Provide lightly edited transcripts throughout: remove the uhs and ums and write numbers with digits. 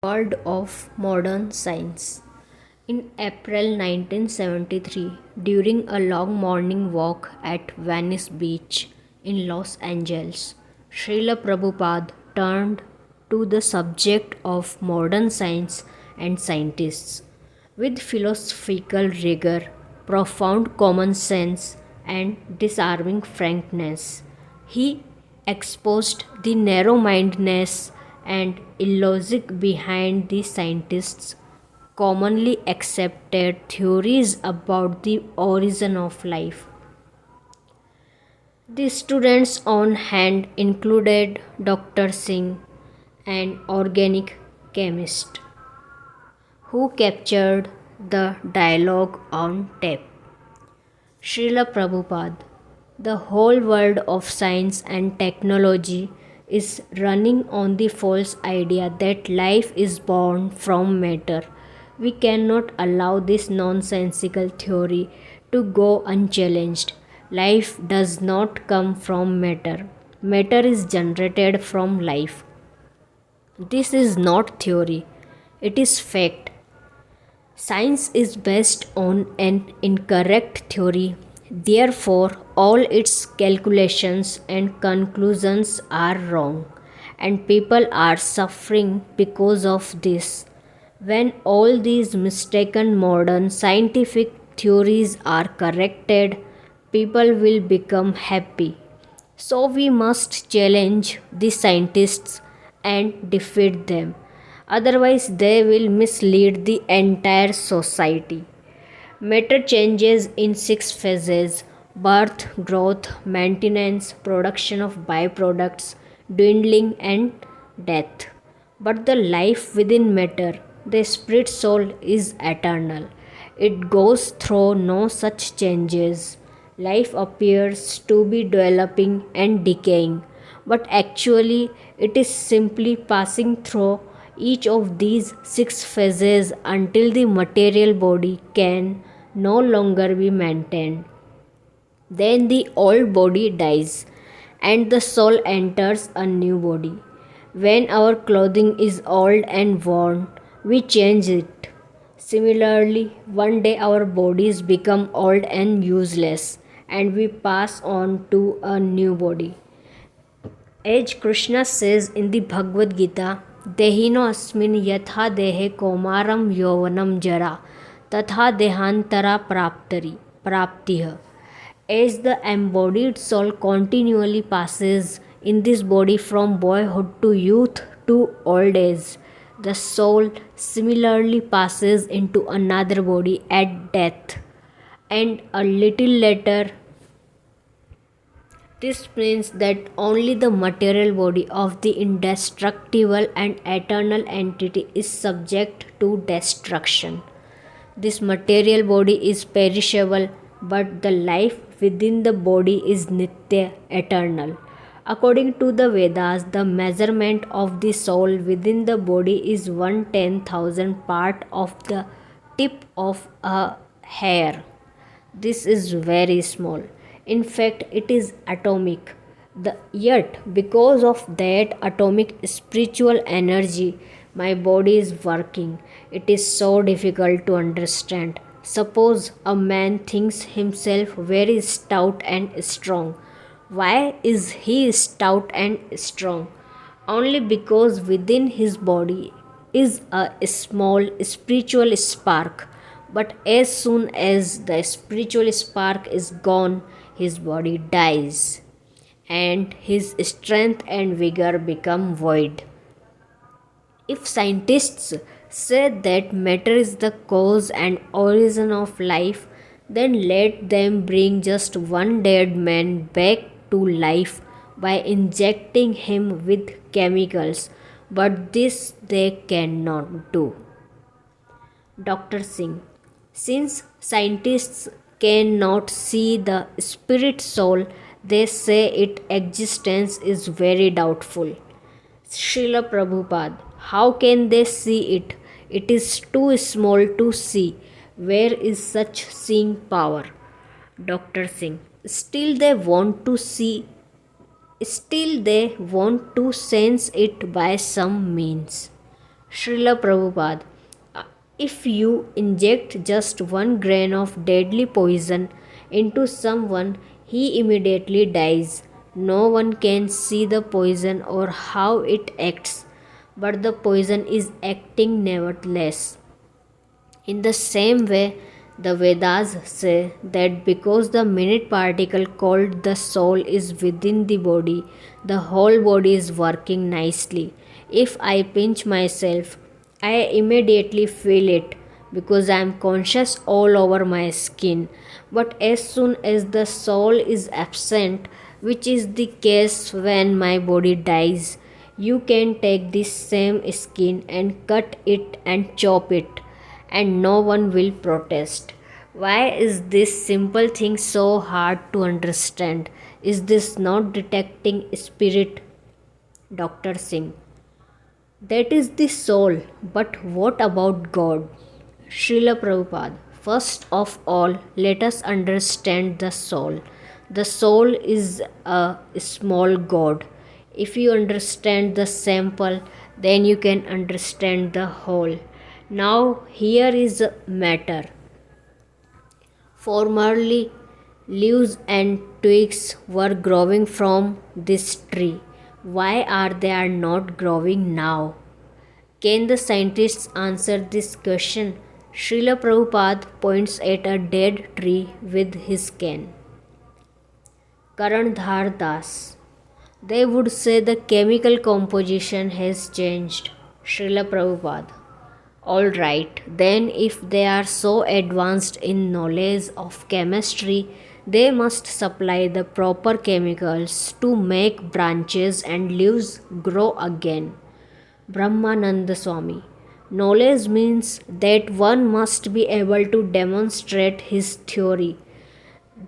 World of modern science. In April 1973, during a long morning walk at Venice Beach in Los Angeles, Srila Prabhupada turned to the subject of modern science and scientists. With philosophical rigor, profound common sense, and disarming frankness, he exposed the narrow mindedness and illogic behind the scientists' commonly accepted theories about the origin of life. The students on hand included Dr. Singh, an organic chemist, who captured the dialogue on tape. Srila Prabhupada, the whole world of science and technology is running on the false idea that life is born from matter. We cannot allow this nonsensical theory to go unchallenged. Life does not come from matter. Matter is generated from life. This is not theory, it is fact. Science is based on an incorrect theory. Therefore, all its calculations and conclusions are wrong, and people are suffering because of this. When all these mistaken modern scientific theories are corrected, people will become happy. So, we must challenge the scientists and defeat them. Otherwise, they will mislead the entire society. Matter changes in six phases: birth, growth, maintenance, production of byproducts, dwindling, and death. But the life within matter, the spirit soul, is eternal. It goes through no such changes. Life appears to be developing and decaying, but actually, it is simply passing through each of these six phases until the material body can no longer be maintained. Then the old body dies and the soul enters a new body. When our clothing is old and worn, we change it. Similarly, one day our bodies become old and useless and we pass on to a new body. As Krishna says in the Bhagavad Gita, Dehino asmin yatha dehe komaram yovanam jara tatha dehantara praptiha. As the embodied soul continually passes in this body from boyhood to youth to old age, the soul similarly passes into another body at death, and a little later. This means that only the material body of the indestructible and eternal entity is subject to destruction. This material body is perishable, but the life within the body is nitya, eternal. According to the Vedas, the measurement of the soul within the body is 1/10,000 part of the tip of a hair. This is very small. In fact, it is atomic. Yet, because of that atomic spiritual energy, my body is working. It is so difficult to understand. Suppose a man thinks himself very stout and strong. Why is he stout and strong? Only because within his body is a small spiritual spark. But as soon as the spiritual spark is gone, his body dies and his strength and vigor become void. If scientists say that matter is the cause and origin of life, then let them bring just one dead man back to life by injecting him with chemicals, but this they cannot do. Dr. Singh, since scientists cannot see the spirit soul, they say its existence is very doubtful. Srila Prabhupada, how can they see it? It is too small to see. Where is such seeing power? Dr. Singh, still they want to sense it by some means. Srila Prabhupada, if you inject just one grain of deadly poison into someone, he immediately dies. No one can see the poison or how it acts, but the poison is acting nevertheless. In the same way, the Vedas say that because the minute particle called the soul is within the body, the whole body is working nicely. If I pinch myself, I immediately feel it because I am conscious all over my skin. But as soon as the soul is absent, which is the case when my body dies, you can take this same skin and cut it and chop it and no one will protest. Why is this simple thing so hard to understand? Is this not detecting spirit? Dr. Singh. That is the soul, but what about God? Srila Prabhupada. First of all, let us understand the soul. The soul is a small God. If you understand the sample, then you can understand the whole. Now, here is a matter. Formerly, leaves and twigs were growing from this tree. Why are they not growing now? Can the scientists answer this question? Srila Prabhupada points at a dead tree with his cane. Karandhar Das. They would say the chemical composition has changed. Srila Prabhupada. Alright, then if they are so advanced in knowledge of chemistry, they must supply the proper chemicals to make branches and leaves grow again. Brahmananda Swami. Knowledge means that one must be able to demonstrate his theory.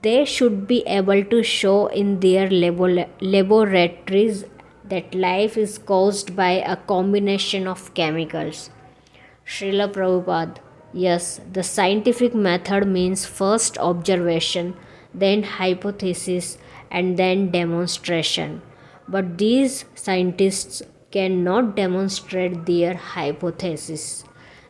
They should be able to show in their laboratories that life is caused by a combination of chemicals. Srila Prabhupada. Yes, the scientific method means first observation, then hypothesis, and then demonstration. But these scientists cannot demonstrate their hypothesis.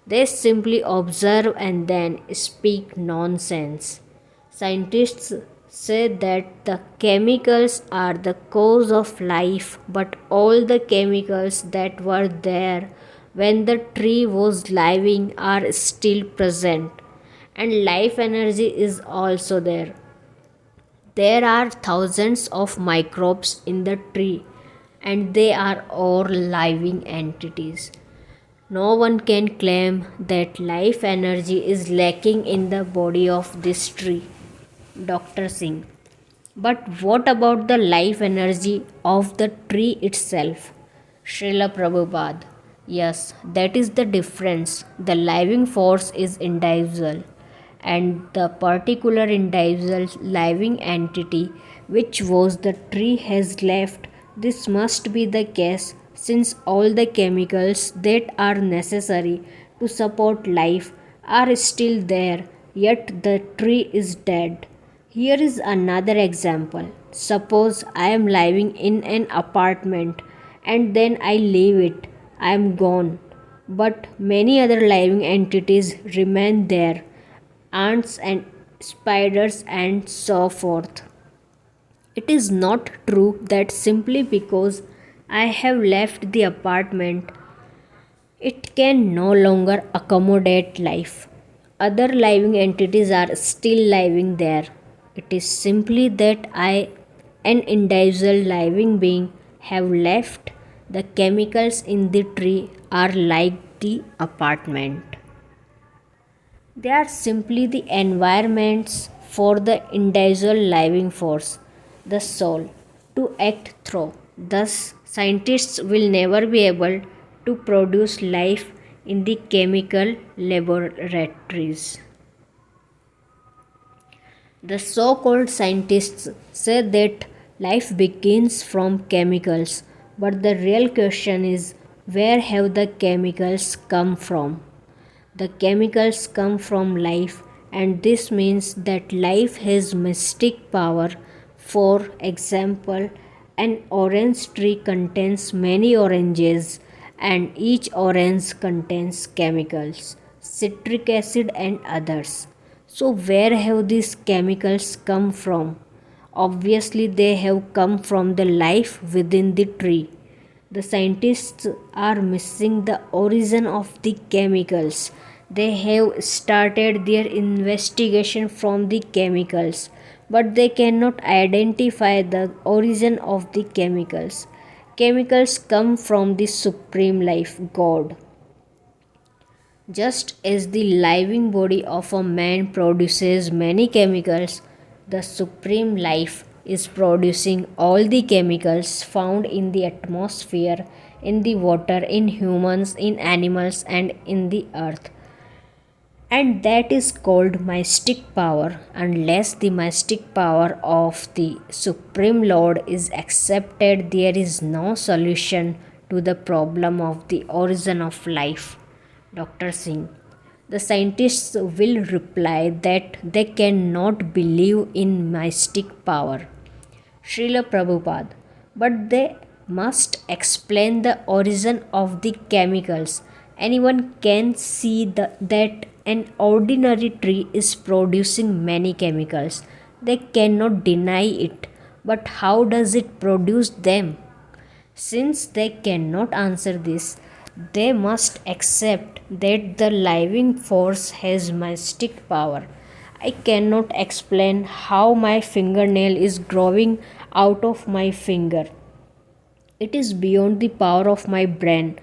They simply observe and then speak nonsense. Scientists say that the chemicals are the cause of life, but all the chemicals that were there when the tree was living are still present, and life energy is also there. There are thousands of microbes in the tree, and they are all living entities. No one can claim that life energy is lacking in the body of this tree. Dr. Singh. But what about the life energy of the tree itself? Srila Prabhupada. Yes, that is the difference. The living force is individual, and the particular individual living entity which was the tree has left. This must be the case since all the chemicals that are necessary to support life are still there, yet the tree is dead. Here is another example. Suppose I am living in an apartment and then I leave it. I am gone. But many other living entities remain there, ants and spiders and so forth. It is not true that simply because I have left the apartment, it can no longer accommodate life. Other living entities are still living there. It is simply that I, an individual living being, have left. The chemicals in the tree are like the apartment. They are simply the environments for the individual living force, the soul, to act through. Thus, scientists will never be able to produce life in the chemical laboratories. The so called scientists say that life begins from chemicals, but the real question is where have the chemicals come from? The chemicals come from life, and this means that life has mystic power. For example, an orange tree contains many oranges, and each orange contains chemicals, citric acid and others. So, where have these chemicals come from? Obviously, they have come from the life within the tree. The scientists are missing the origin of the chemicals. They have started their investigation from the chemicals, but they cannot identify the origin of the chemicals. Chemicals come from the supreme life, God. Just as the living body of a man produces many chemicals, the supreme life is producing all the chemicals found in the atmosphere, in the water, in humans, in animals, and in the earth. And that is called mystic power. Unless the mystic power of the Supreme Lord is accepted, there is no solution to the problem of the origin of life. Dr. Singh. The scientists will reply that they cannot believe in mystic power. Srila Prabhupada. But they must explain the origin of the chemicals. Anyone can see that an ordinary tree is producing many chemicals. They cannot deny it. But how does it produce them? Since they cannot answer this, they must accept that the living force has mystic power. I cannot explain how my fingernail is growing out of my finger. It is beyond the power of my brain.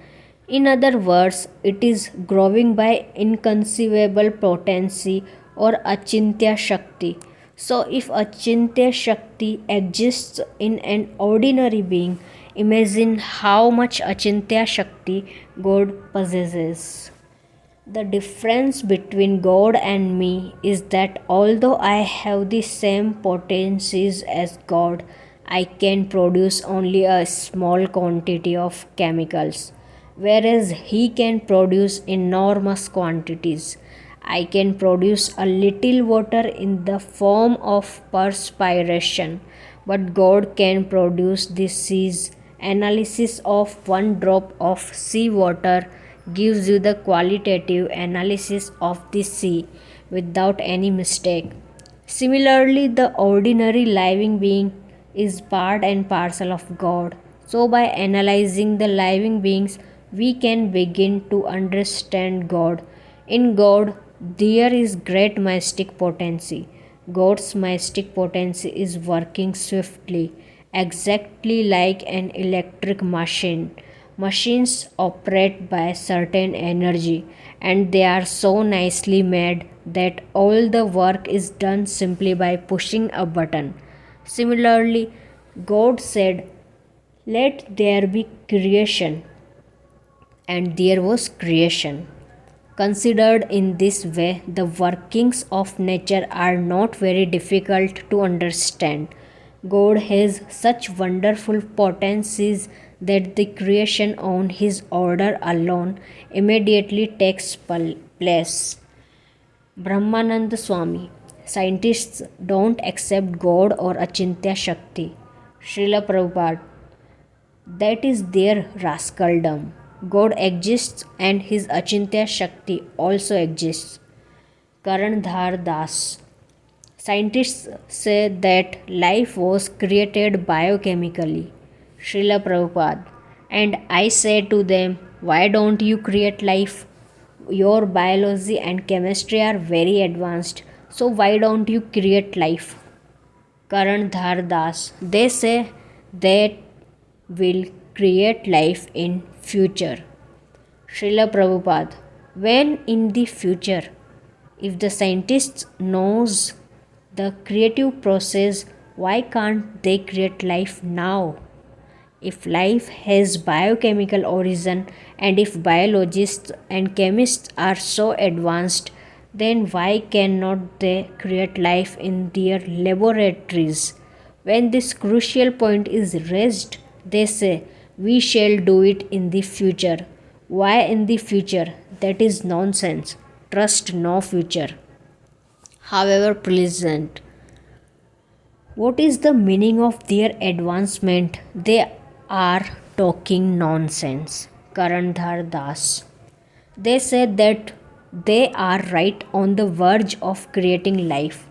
In other words, it is growing by inconceivable potency or achintya shakti. So, if achintya shakti exists in an ordinary being, imagine how much achintya shakti God possesses. The difference between God and me is that although I have the same potencies as God, I can produce only a small quantity of chemicals, whereas He can produce enormous quantities. I can produce a little water in the form of perspiration, but God can produce the seas. Analysis of one drop of sea water gives you the qualitative analysis of the sea without any mistake. Similarly, the ordinary living being is part and parcel of God. So, by analyzing the living beings, we can begin to understand God. In God, there is great mystic potency. God's mystic potency is working swiftly, exactly like an electric machine. Machines operate by certain energy, and they are so nicely made that all the work is done simply by pushing a button. Similarly, God said, "Let there be creation," and there was creation. Considered in this way, the workings of nature are not very difficult to understand. God has such wonderful potencies that the creation on His order alone immediately takes place. Brahmananda Swami. Scientists don't accept God or Achintya Shakti. Srila Prabhupada. That is their rascaldom. God exists and His Achintya Shakti also exists. Karandhar Das. Scientists say that life was created biochemically. Srila Prabhupada. And I say to them, why don't you create life? Your biology and chemistry are very advanced. So why don't you create life? Karandhar Das. They say that will create life in future. Srila Prabhupada. When in the future? If the scientists knows the creative process, why can't they create life now? If life has biochemical origin and if biologists and chemists are so advanced, then why cannot they create life in their laboratories? When this crucial point is raised, they say, we shall do it in the future. Why in the future? That is nonsense. Trust no future, however pleasant. What is the meaning of their advancement? They are talking nonsense. Karandhar Das. They say that they are right on the verge of creating life,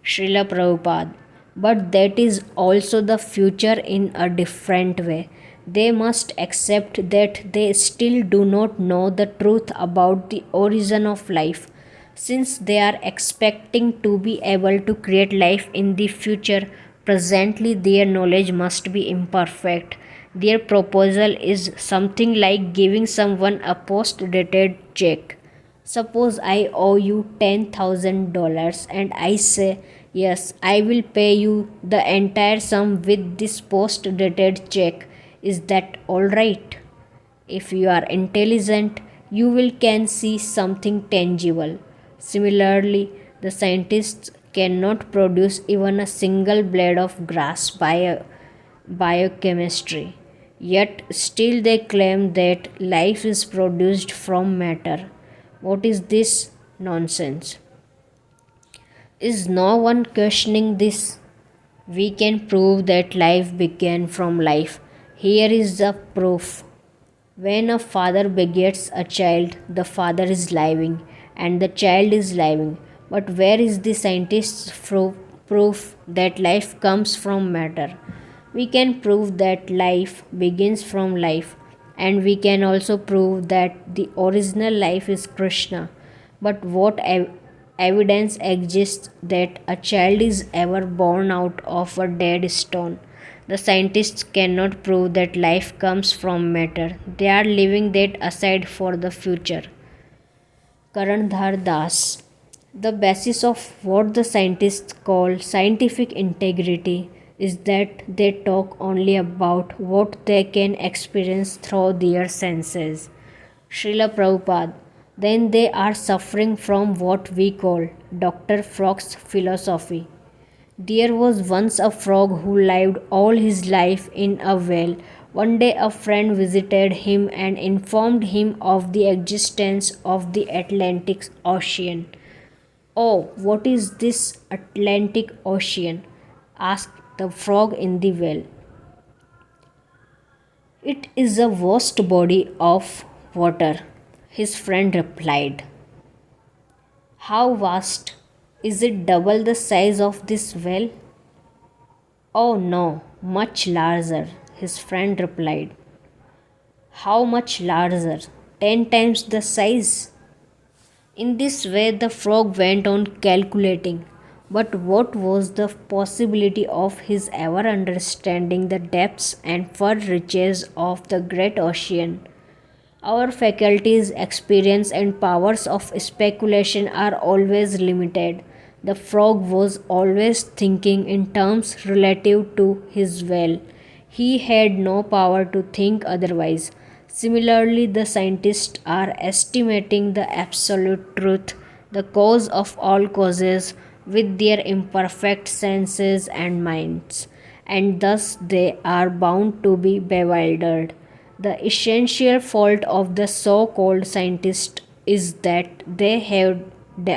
Srila Prabhupada, but that is also the future in a different way. They must accept that they still do not know the truth about the origin of life. Since they are expecting to be able to create life in the future, presently their knowledge must be imperfect. Their proposal is something like giving someone a post dated check. Suppose I owe you $10,000 and I say, yes, I will pay you the entire sum with this post dated check. Is that alright? If you are intelligent, you will can see something tangible. Similarly, the scientists cannot produce even a single blade of grass by biochemistry. Yet still they claim that life is produced from matter. What is this nonsense? Is no one questioning this? We can prove that life began from life. Here is the proof. When a father begets a child, the father is living and the child is living. But where is the scientist's proof that life comes from matter? We can prove that life begins from life, and we can also prove that the original life is Krishna. But what evidence exists that a child is ever born out of a dead stone? The scientists cannot prove that life comes from matter. They are leaving that aside for the future. Karandhar Das. The basis of what the scientists call scientific integrity is that they talk only about what they can experience through their senses. Srila Prabhupada. Then they are suffering from what we call Dr. Frog's philosophy. There was once a frog who lived all his life in a well. One day a friend visited him and informed him of the existence of the Atlantic Ocean. Oh, what is this Atlantic Ocean? Asked the frog in the well. It is a vast body of water, his friend replied. How vast? Is it double the size of this well? Oh no, much larger, his friend replied. How much larger? 10 times the size. In this way, the frog went on calculating. But what was the possibility of his ever understanding the depths and far reaches of the great ocean? Our faculties, experience, and powers of speculation are always limited. The frog was always thinking in terms relative to his well. He had no power to think otherwise. Similarly, the scientists are estimating the absolute truth, the cause of all causes, with their imperfect senses and minds, and thus they are bound to be bewildered. The essential fault of the so called scientists is that they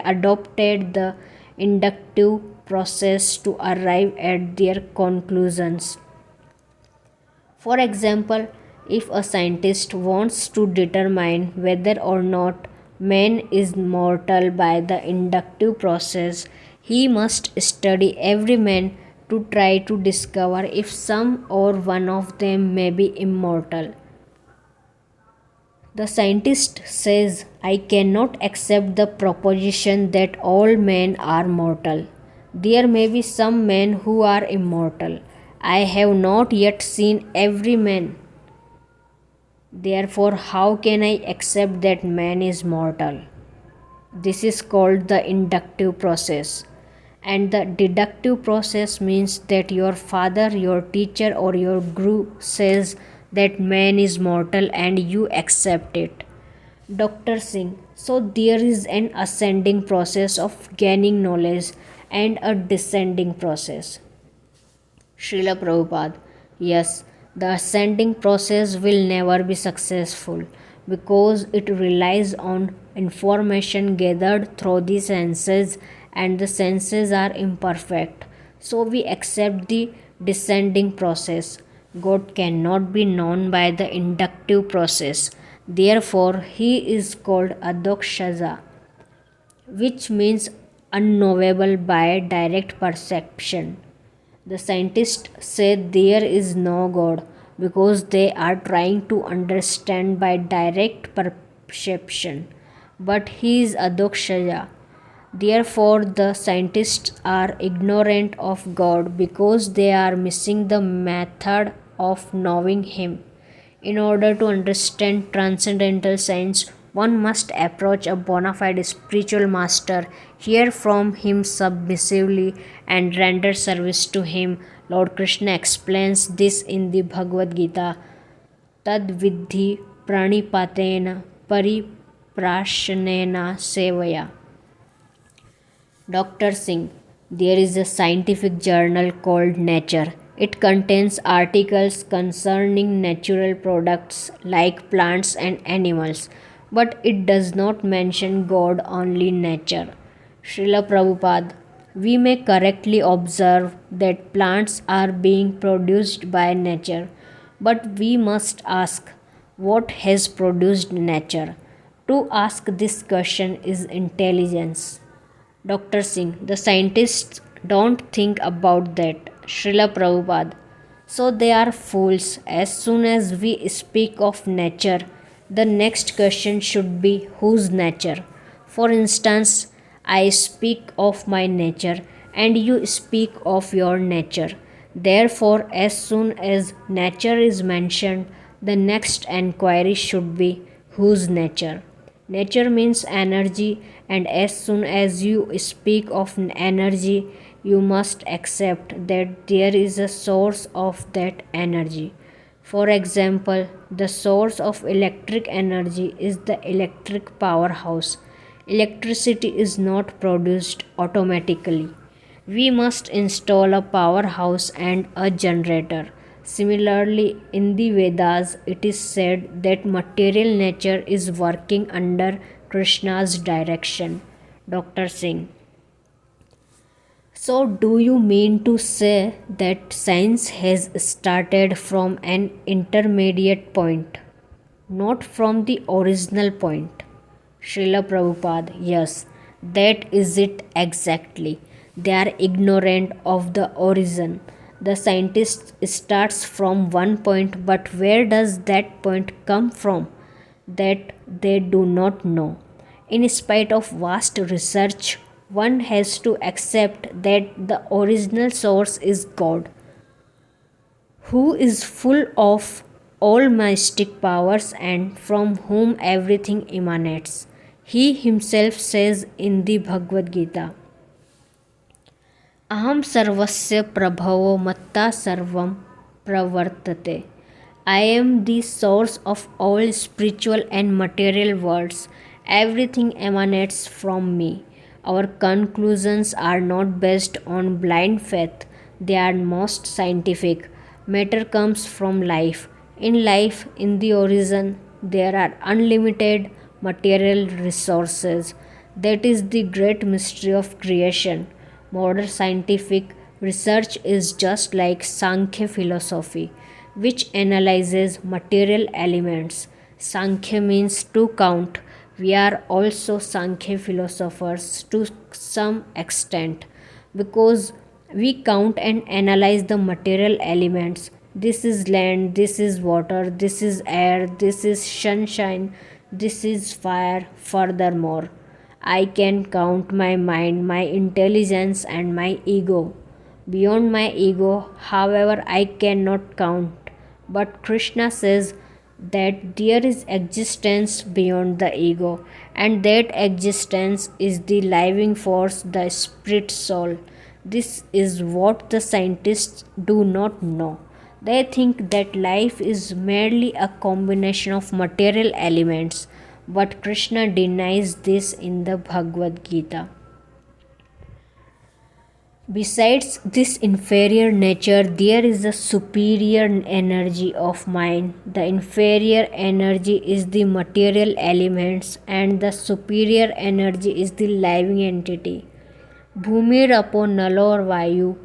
adopted the inductive process to arrive at their conclusions. For example, if a scientist wants to determine whether or not man is mortal by the inductive process, he must study every man to try to discover if some or one of them may be immortal. The scientist says, I cannot accept the proposition that all men are mortal. There may be some men who are immortal. I have not yet seen every man. Therefore, how can I accept that man is mortal? This is called the inductive process. And the deductive process means that your father, your teacher, or your guru says that man is mortal and you accept it. Dr. Singh, so there is an ascending process of gaining knowledge and a descending process. Srila Prabhupada, yes, the ascending process will never be successful because it relies on information gathered through the senses and the senses are imperfect. So we accept the descending process. God cannot be known by the inductive process. Therefore, he is called Adokshaja, which means unknowable by direct perception. The scientists say there is no God because they are trying to understand by direct perception. But he is Adokshaya. Therefore, the scientists are ignorant of God because they are missing the method of knowing Him. In order to understand transcendental science, one must approach a bona fide spiritual master, hear from him submissively, and render service to him. Lord Krishna explains this in the Bhagavad Gita. Tad vidhi pranipatena pariprashanena sevaya. Dr. Singh, there is a scientific journal called Nature. It contains articles concerning natural products like plants and animals, but it does not mention God, only nature. Srila Prabhupada, we may correctly observe that plants are being produced by nature, but we must ask, what has produced nature? To ask this question is intelligence. Dr. Singh, the scientists don't think about that. Srila Prabhupada. So they are fools. As soon as we speak of nature, the next question should be whose nature? For instance, I speak of my nature and you speak of your nature. Therefore, as soon as nature is mentioned, the next enquiry should be whose nature? Nature means energy, and as soon as you speak of energy, you must accept that there is a source of that energy. For example, the source of electric energy is the electric powerhouse. Electricity is not produced automatically. We must install a powerhouse and a generator. Similarly, in the Vedas, it is said that material nature is working under Krishna's direction. Dr. Singh. So, do you mean to say that science has started from an intermediate point, not from the original point? Srila Prabhupada, yes, that is it exactly. They are ignorant of the origin. The scientist starts from one point, but where does that point come from? That they do not know. In spite of vast research, one has to accept that the original source is God, who is full of all mystic powers and from whom everything emanates. He himself says in the Bhagavad Gita, Aham sarvasya prabhavo matta sarvam pravartate. I am the source of all spiritual and material worlds. Everything emanates from me. Our conclusions are not based on blind faith, they are most scientific. Matter comes from life. In life, in the origin, there are unlimited material resources. That is the great mystery of creation. Modern scientific research is just like Sankhya philosophy, which analyzes material elements. Sankhya means to count. We are also Sankhya philosophers to some extent because we count and analyze the material elements. This is land, this is water, this is air, this is sunshine, this is fire. Furthermore, I can count my mind, my intelligence, and my ego. Beyond my ego, however, I cannot count. But Krishna says that there is existence beyond the ego, and that existence is the living force, the spirit soul. This is what the scientists do not know. They think that life is merely a combination of material elements, but Krishna denies this in the Bhagavad Gita. Besides this inferior nature, there is a superior energy of mind. The inferior energy is the material elements, and the superior energy is the living entity. Bhumir apo nalor vayu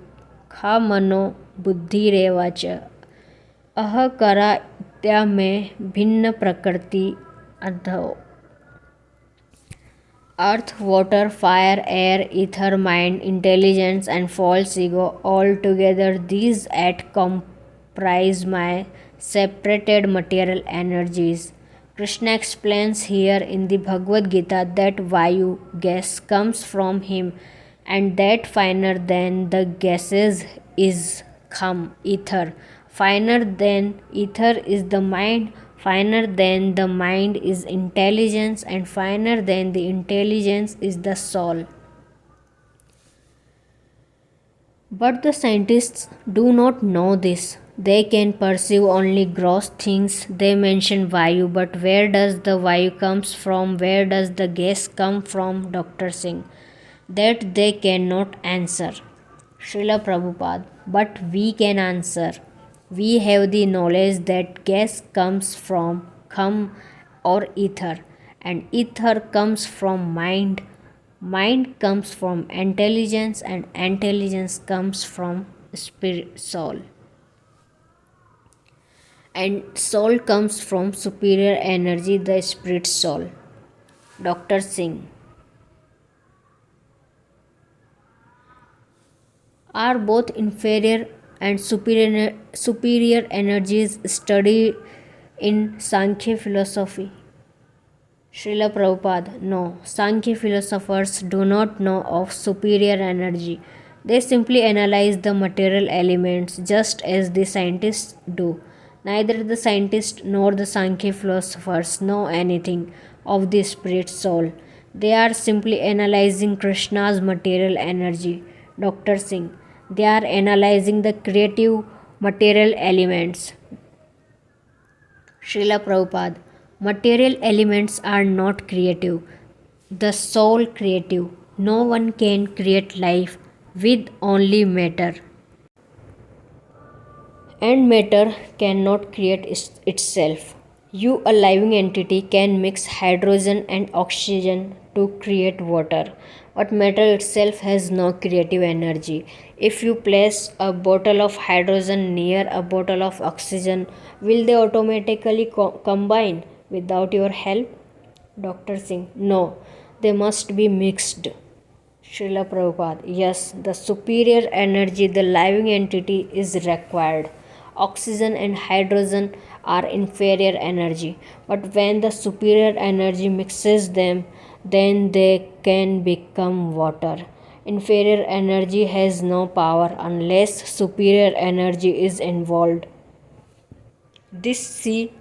kha mano buddhi revacha ahakara इत्या में भिन्न प्रकृति the earth, water, fire, air, ether, mind, intelligence, and false ego, all together, these at comprise my separated material energies. Krishna explains here in the Bhagavad Gita that Vayu, gas, comes from him, and that finer than the gases is Kham, ether. Finer than ether is the mind, finer than the mind is intelligence, and finer than the intelligence is the soul. But the scientists do not know this. They can perceive only gross things. They mention Vayu, but where does the Vayu comes from? Where does the gas come from, Dr. Singh? That they cannot answer. Srila Prabhupada, but we can answer. We have the knowledge that gas comes from kham or ether, and ether comes from mind. Mind comes from intelligence, and intelligence comes from spirit soul. And soul comes from superior energy, the spirit soul. Dr. Singh. Are both inferior and superior energies studied in Sankhya philosophy? Srila Prabhupada, no. Sankhya philosophers do not know of superior energy. They simply analyze the material elements just as the scientists do. Neither the scientists nor the Sankhya philosophers know anything of the spirit soul. They are simply analyzing Krishna's material energy. Dr. Singh, they are analyzing the creative material elements. Srila Prabhupada, material elements are not creative. The soul creative. No one can create life with only matter. And matter cannot create itself. You, a living entity, can mix hydrogen and oxygen to create water, but matter itself has no creative energy. If you place a bottle of hydrogen near a bottle of oxygen, will they automatically combine without your help? Dr. Singh, no, they must be mixed. Srila Prabhupada, yes, the superior energy, the living entity, is required. Oxygen and hydrogen are inferior energy, but when the superior energy mixes them, then they can become water. Inferior energy has no power unless superior energy is involved. This sea,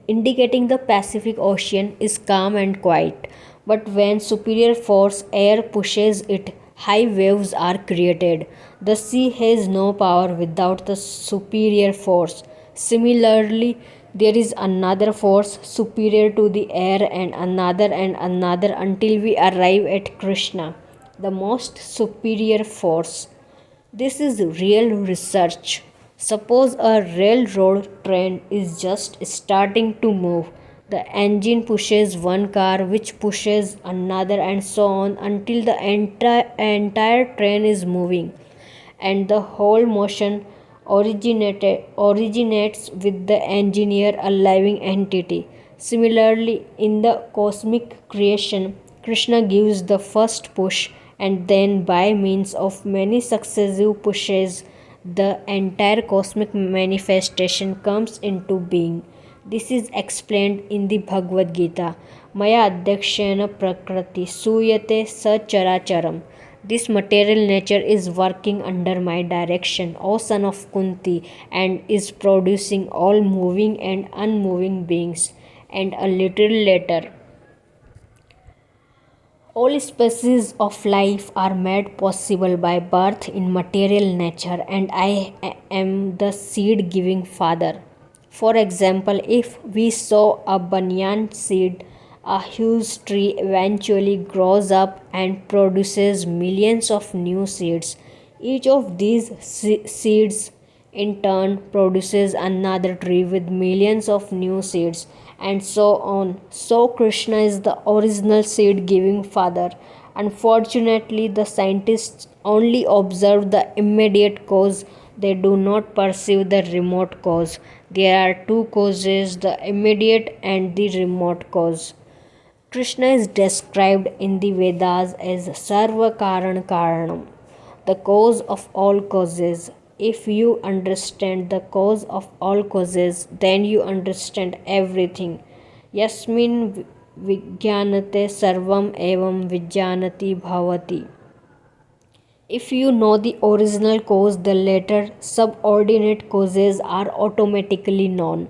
indicating the Pacific Ocean, is calm and quiet, but when superior force air pushes it, high waves are created. The sea has no power without the superior force. Similarly, there is another force superior to the air, and another until we arrive at Krishna, the most superior force. This is real research. Suppose a railroad train is just starting to move. The engine pushes one car, which pushes another, and so on until the entire train is moving. And the whole motion originates with the engineer, a living entity. Similarly, in the cosmic creation, Krishna gives the first push, and then by means of many successive pushes, the entire cosmic manifestation comes into being. This is explained in the Bhagavad Gita. Maya adhyakshena prakriti suyate sacharacharam. This material nature is working under my direction, O son of Kunti, and is producing all moving and unmoving beings. And a little later, all species of life are made possible by birth in material nature, and I am the seed giving father. For example, if we sow a banyan seed, a huge tree eventually grows up and produces millions of new seeds. Each of these seeds in turn produces another tree with millions of new seeds, and so on. So Krishna is the original seed giving father. Unfortunately, the scientists only observe the immediate cause, they do not perceive the remote cause. There are two causes, the immediate and the remote cause. Krishna is described in the Vedas as Sarva Karan Karanam, the cause of all causes. If you understand the cause of all causes, then you understand everything. Yasmin Vijnanate Sarvam Evam Vijnanati Bhavati. If you know the original cause, the later subordinate causes are automatically known.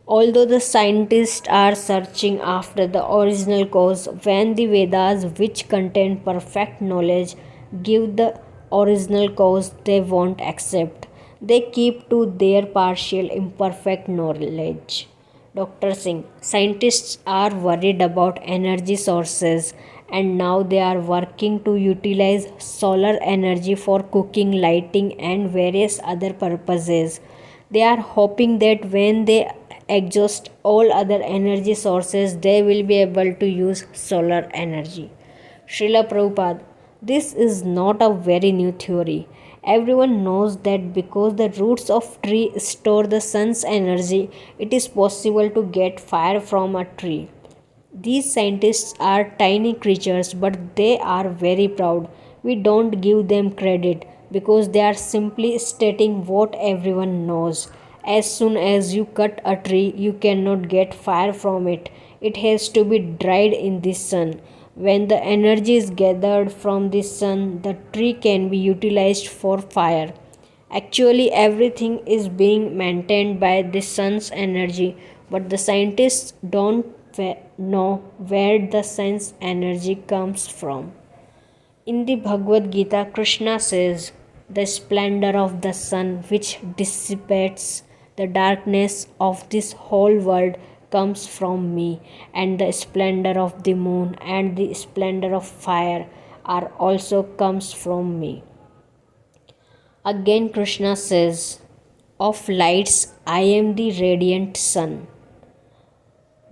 Although the scientists are searching after the original cause, when the Vedas, which contain perfect knowledge, give the original cause, they won't accept. They keep to their partial imperfect knowledge. Dr. Singh, scientists are worried about energy sources and now they are working to utilize solar energy for cooking, lighting, and various other purposes. They are hoping that when they exhaust all other energy sources, they will be able to use solar energy. Srila Prabhupada, this is not a very new theory. Everyone knows that because the roots of tree store the sun's energy, it is possible to get fire from a tree. These scientists are tiny creatures, but they are very proud. We don't give them credit because they are simply stating what everyone knows. As soon as you cut a tree, you cannot get fire from it. It has to be dried in the sun. When the energy is gathered from the sun, the tree can be utilized for fire. Actually, everything is being maintained by the sun's energy, but the scientists don't know where the sun's energy comes from. In the Bhagavad Gita, Krishna says, "The splendor of the sun, which dissipates the darkness of this whole world, comes from me, and the splendor of the moon and the splendor of fire are also comes from me." Again, Krishna says, "Of lights, I am the radiant sun.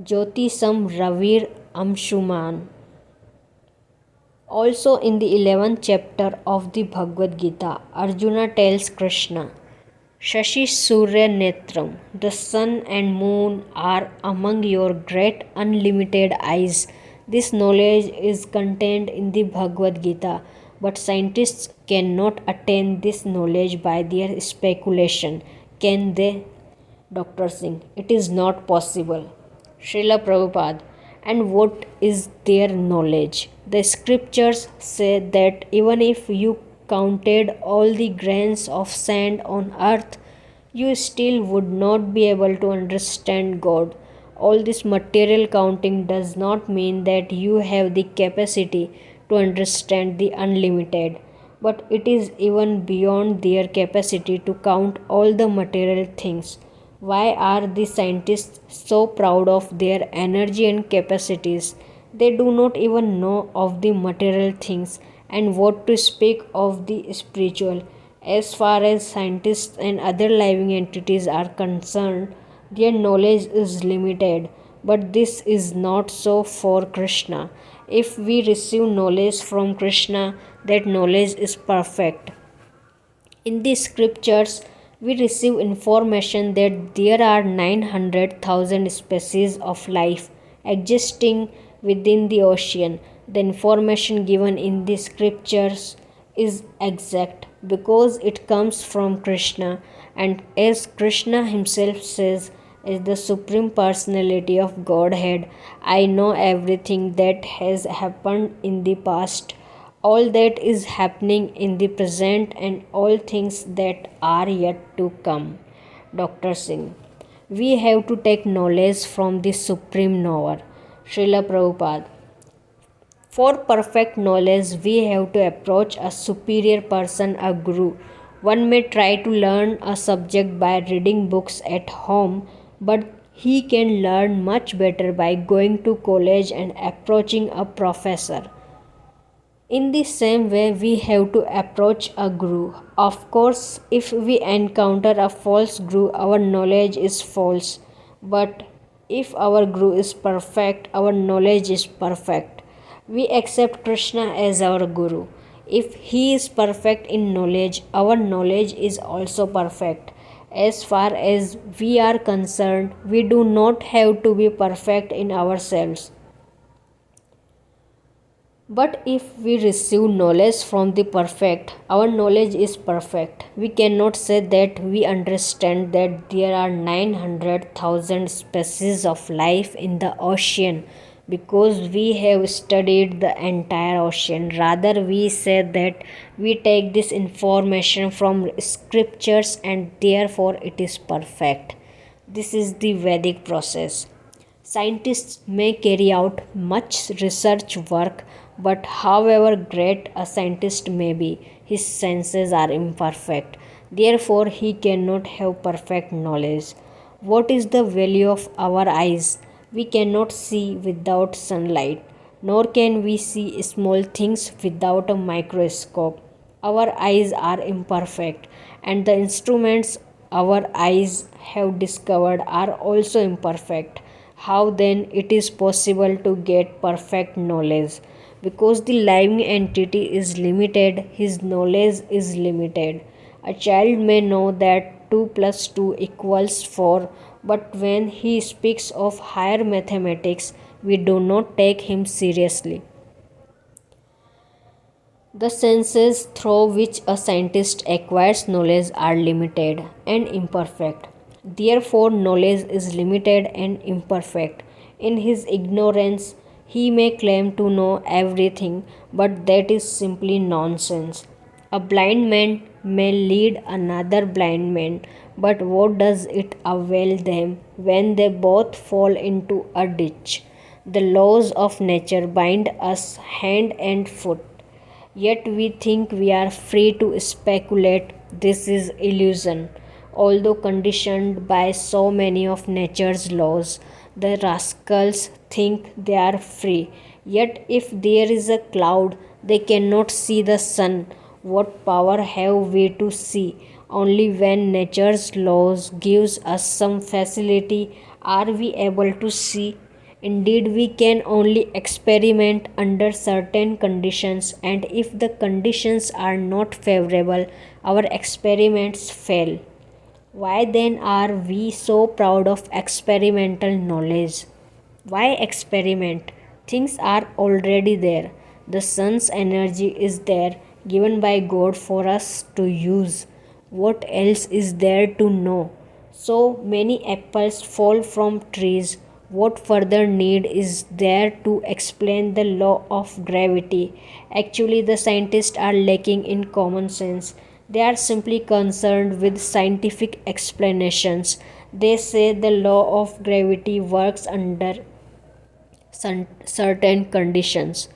Jyotisam Ravir Amshuman." Also, in the 11th chapter of the Bhagavad Gita, Arjuna tells Krishna, "Shashi Surya Netram, the sun and moon are among your great unlimited eyes." This knowledge is contained in the Bhagavad Gita, but scientists cannot attain this knowledge by their speculation. Can they? Dr. Singh, it is not possible. Srila Prabhupada, and what is their knowledge? The scriptures say that even if you counted all the grains of sand on earth, you still would not be able to understand God. All this material counting does not mean that you have the capacity to understand the unlimited, but it is even beyond their capacity to count all the material things. Why are the scientists so proud of their energy and capacities? They do not even know of the material things, and what to speak of the spiritual. As far as scientists and other living entities are concerned, their knowledge is limited, but this is not so for Krishna. If we receive knowledge from Krishna, that knowledge is perfect. In the scriptures, we receive information that there are 900,000 species of life existing within the ocean. The information given in the scriptures is exact because it comes from Krishna, and as Krishna himself says, as the Supreme Personality of Godhead, I know everything that has happened in the past, all that is happening in the present, and all things that are yet to come. Dr. Singh, we have to take knowledge from the Supreme Knower. Srila Prabhupada, for perfect knowledge, we have to approach a superior person, a guru. One may try to learn a subject by reading books at home, but he can learn much better by going to college and approaching a professor. In the same way, we have to approach a guru. Of course, if we encounter a false guru, our knowledge is false. But if our guru is perfect, our knowledge is perfect. We accept Krishna as our guru. If he is perfect in knowledge, our knowledge is also perfect. As far as we are concerned, we do not have to be perfect in ourselves. But if we receive knowledge from the perfect, our knowledge is perfect. We cannot say that we understand that there are 900,000 species of life in the ocean because we have studied the entire ocean. Rather, we say that we take this information from scriptures and therefore it is perfect. This is the Vedic process. Scientists may carry out much research work, but however great a scientist may be, his senses are imperfect. Therefore, he cannot have perfect knowledge. What is the value of our eyes? We cannot see without sunlight, nor can we see small things without a microscope. Our eyes are imperfect, and the instruments our eyes have discovered are also imperfect. How then it is possible to get perfect knowledge? Because the living entity is limited, his knowledge is limited. A child may know that 2 plus 2 equals 4, but when he speaks of higher mathematics, we do not take him seriously. The senses through which a scientist acquires knowledge are limited and imperfect. Therefore, knowledge is limited and imperfect. In his ignorance, he may claim to know everything, but that is simply nonsense. A blind man may lead another blind man, but what does it avail them when they both fall into a ditch? The laws of nature bind us hand and foot. Yet we think we are free to speculate. This is illusion. Although conditioned by so many of nature's laws, the rascals think they are free. Yet if there is a cloud, they cannot see the sun. What power have we to see? Only when nature's laws gives us some facility are we able to see. Indeed, we can only experiment under certain conditions, and if the conditions are not favorable, our experiments fail. Why then are we so proud of experimental knowledge? Why experiment? Things are already there. The sun's energy is there, given by God for us to use. What else is there to know? So many apples fall from trees. What further need is there to explain the law of gravity? Actually, the scientists are lacking in common sense. They are simply concerned with scientific explanations. They say the law of gravity works under certain conditions.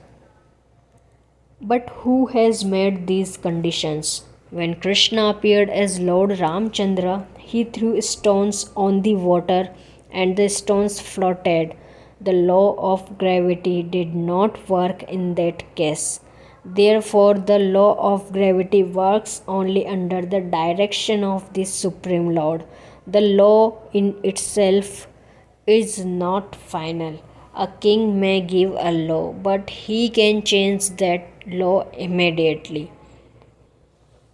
But who has made these conditions? When Krishna appeared as Lord Ramchandra, he threw stones on the water and the stones floated. The law of gravity did not work in that case. Therefore, the law of gravity works only under the direction of the Supreme Lord. The law in itself is not final. A king may give a law, but he can change that law immediately.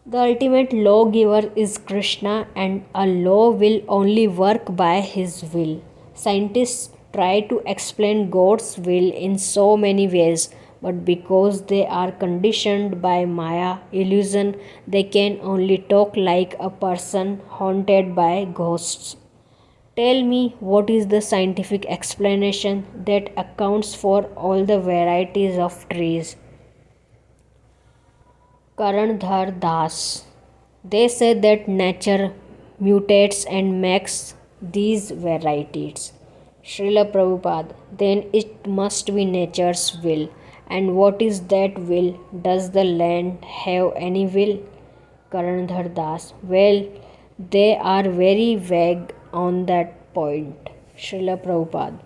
The ultimate lawgiver is Krishna, and a law will only work by his will. Scientists try to explain God's will in so many ways, but because they are conditioned by Maya illusion, they can only talk like a person haunted by ghosts. Tell me what is the scientific explanation that accounts for all the varieties of trees. Karandhar Das. They say that nature mutates and makes these varieties. Srila Prabhupada. Then it must be nature's will. And what is that will? Does the land have any will? Karandhar Das. Well, they are very vague on that point. Srila Prabhupada.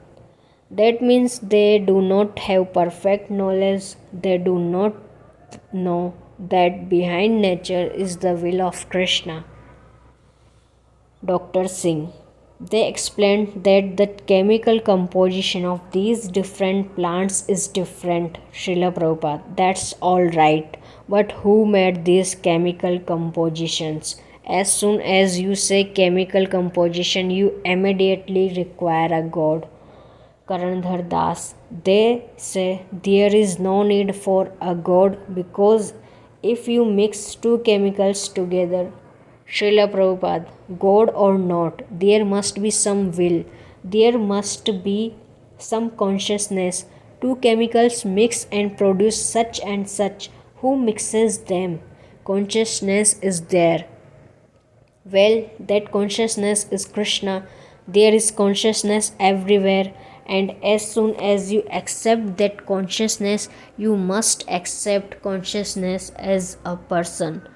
That means they do not have perfect knowledge. They do not know that behind nature is the will of Krishna. Dr. Singh. They explained that the chemical composition of these different plants is different. Srila Prabhupada. That's all right. But who made these chemical compositions? As soon as you say chemical composition, you immediately require a god. Karandhar Das. They say there is no need for a god because if you mix two chemicals together, Srila Prabhupada, God or not, there must be some will, there must be some consciousness. Two chemicals mix and produce such and such. Who mixes them? Consciousness is there. Well, that consciousness is Krishna. There is consciousness everywhere, and as soon as you accept that consciousness, you must accept consciousness as a person.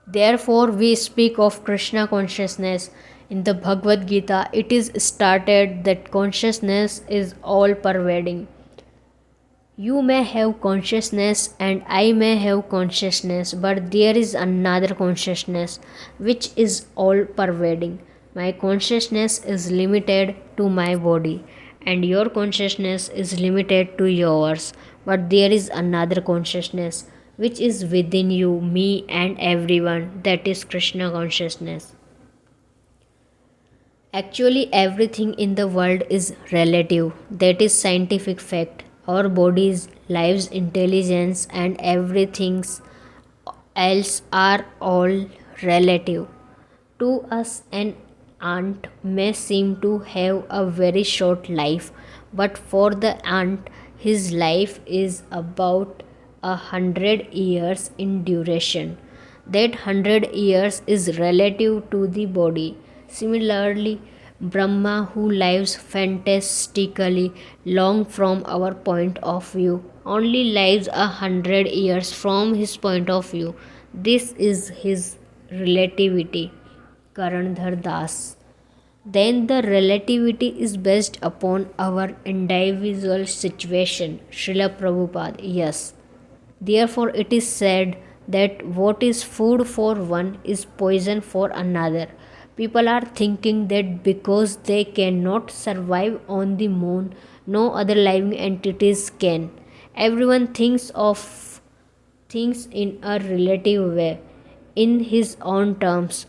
Therefore, we speak of Krishna consciousness. In the Bhagavad Gita, it is stated that consciousness is all pervading. You may have consciousness and I may have consciousness, but there is another consciousness which is all pervading. My consciousness is limited to my body, and your consciousness is limited to yours, but there is another consciousness which is within you, me, and everyone, that is Krishna consciousness. Actually, everything in the world is relative. That is scientific fact. Our bodies, lives, intelligence, and everything else are all relative. To us, an ant may seem to have a very short life, but for the ant, his life is about 100 years in duration. That 100 years is relative to the body. Similarly, Brahma, who lives fantastically long from our point of view, only lives 100 years from his point of view. This is his relativity. Karandhar Das. Then the relativity is based upon our individual situation. Srila Prabhupada. Yes. Therefore, it is said that what is food for one is poison for another. People are thinking that because they cannot survive on the moon, no other living entities can. Everyone thinks of things in a relative way, in his own terms.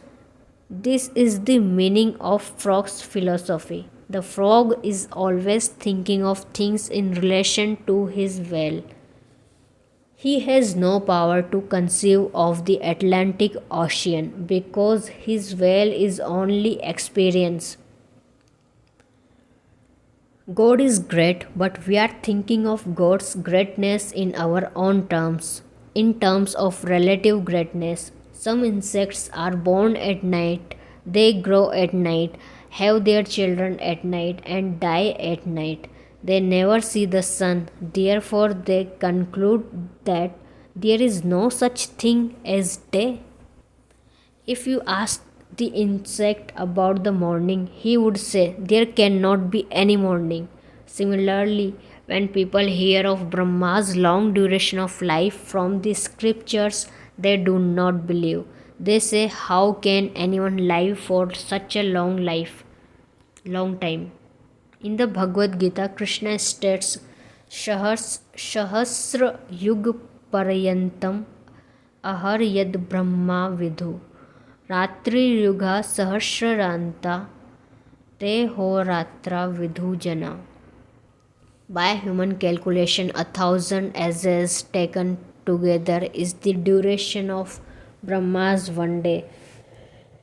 This is the meaning of frog's philosophy. The frog is always thinking of things in relation to his well. He has no power to conceive of the Atlantic Ocean because his well is only experience. God is great, but we are thinking of God's greatness in our own terms, in terms of relative greatness. Some insects are born at night, they grow at night, have their children at night, and die at night. They never see the sun, therefore, they conclude that there is no such thing as day. If you ask the insect about the morning, he would say there cannot be any morning. Similarly, when people hear of Brahma's long duration of life from the scriptures, they do not believe. They say, how can anyone live for such a long time? In the Bhagavad Gita, Krishna states, Shahasra Yug Parayantam Ahar Yad Brahma Vidhu Ratri Yuga Sahasraranta Te Horatra Vidhu Jana. By human calculation, 1,000 asses taken together is the duration of Brahma's one day,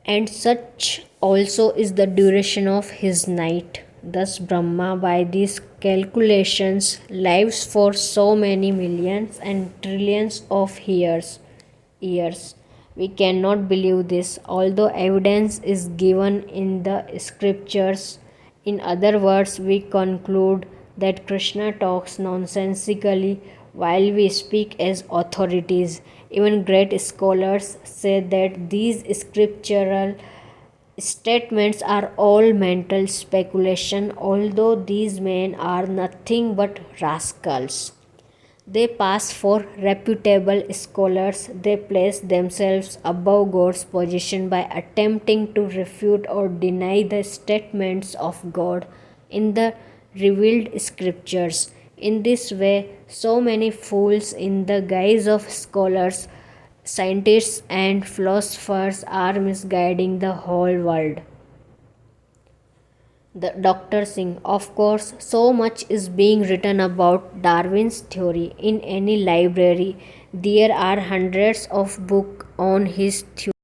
and such also is the duration of his night. Thus, Brahma, by these calculations, lives for so many millions and trillions of years. We cannot believe this, although evidence is given in the scriptures. In other words, we conclude that Krishna talks nonsensically while we speak as authorities. Even great scholars say that these scriptural statements are all mental speculation, although these men are nothing but rascals. They pass for reputable scholars. They place themselves above God's position by attempting to refute or deny the statements of God in the revealed scriptures. In this way, so many fools, in the guise of scholars, scientists and philosophers are misguiding the whole world. The Dr. Singh, of course, so much is being written about Darwin's theory. In any library, there are hundreds of books on his theory.